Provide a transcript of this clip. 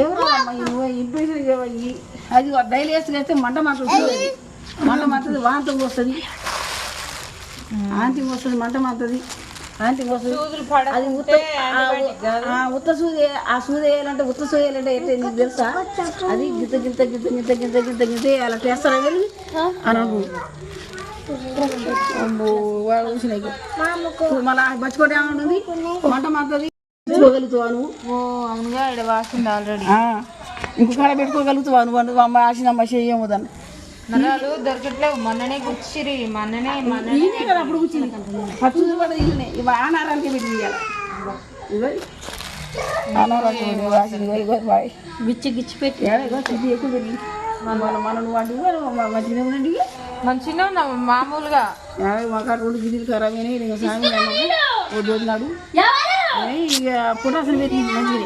ఎవరు ఇన్ఫెక్షన్ అది డైలీ వేస్తే మంట మాత్రం వాంతం వస్తుంది, ఆంతికి వస్తుంది, మంట మారుతుంది, ఆంతికి వస్తుంది. అది ఉత్త సూది, ఆ సూది వేయాలంటే ఉత్త సూది వేయాలంటే అయితే నీకు తెలుసా? అది గిత్త గింత గింత గింత గింత గింత గింత అలా చేస్తారా వెళ్ళి అని వాడు చూసినాయి. మళ్ళీ మర్చిపోతే ఏమంటుంది, మంట మారుతుంది, పెట్టుకోగలుగుతావా నువ్వు? అవునుగా ఇక్కడ వాసింది ఆల్రెడీ. ఇంకొక పెట్టుకోగలుగుతావా నువ్వు? అమ్మ ఆశనమ్మ చెయ్యము దాన్ని నరాలు దొరకట్లేవు. మొన్ననే గుచ్చిరి, ఈయనే కదా అప్పుడు కూర్చుంది ఫస్ట్ కూడా ఈయనే ఆనారానికి పెట్టి ఇవ్వాలి. గిచ్చి గిచ్చి పెట్టి ఎక్కువ పెరిగి మన నువ్వు అంటే మంచిగా ఉందండి. మంచిగా ఉన్నా మామూలుగా మాకు 2 గిన్నెలు ఖరాబ్ అయినాయి. సామి వదిలినాడు ఇక పుటాసలు పెరిగింది మంచిగా.